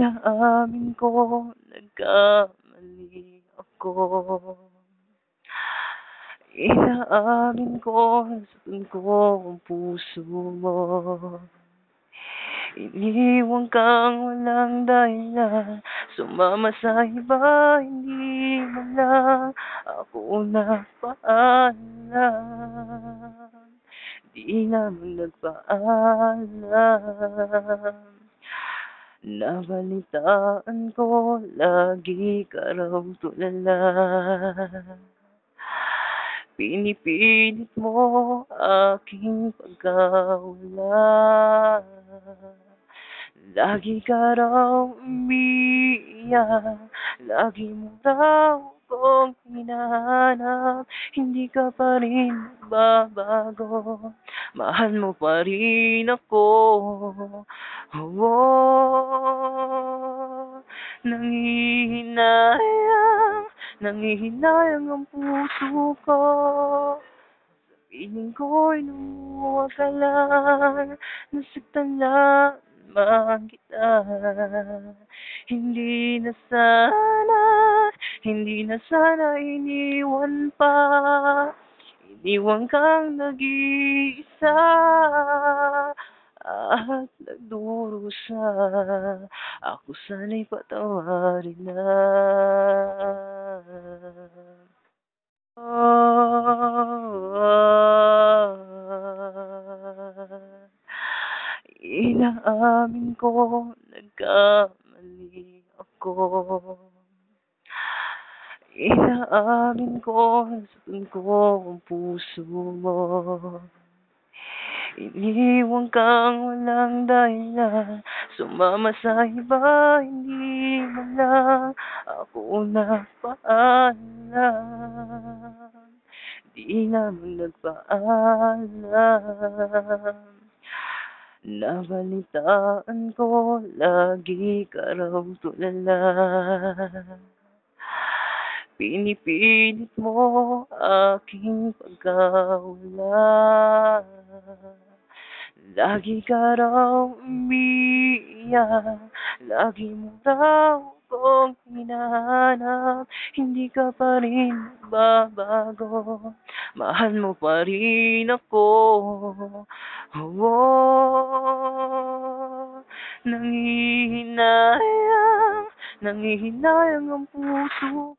Inaamin ko, nagkamali ako. Inaamin ko, nasaktan ko ang puso mo. Iniwan kang walang dahilan, sumama sa iba, hindi man lang ako nagpaalam. Di naman nagpaalam. Nabalitaan ko, lagi ka raw tulala. Pinipilit mo aking pagkawala. Lagi ka raw umiiyak, lagi mo raw akong hinahanap. Hindi ka pa rin nagbabago, mahal mo pa rin ako. Oh, nangihinayang, nangihinayang ang puso ko. Piling ko'y lumuha ka lang, nasaktan lamang kita. Hindi na sana, hindi na sana iniwan pa. Iniwan kang nag-iisa at nagdurusa. Ako sana'y patawarin na. Inaamin ko, nagkamali ako. Inaamin ko, nasaktan ko ang puso mo. Iniwan kang walang dahilan, sumama sa iba, hindi man lang ako nagpaalam. Di naman nagpaalam. Nabalitaan ko, lagi ka raw tulala. Pinipilit mo aking pagkawala. Lagi ka raw umiiyak, lagi mo raw akong hinahanap. Hindi ka pa rin nagbabago, mahal mo pa rin ako. Oh, nangihinayang, nangihinayang ang puso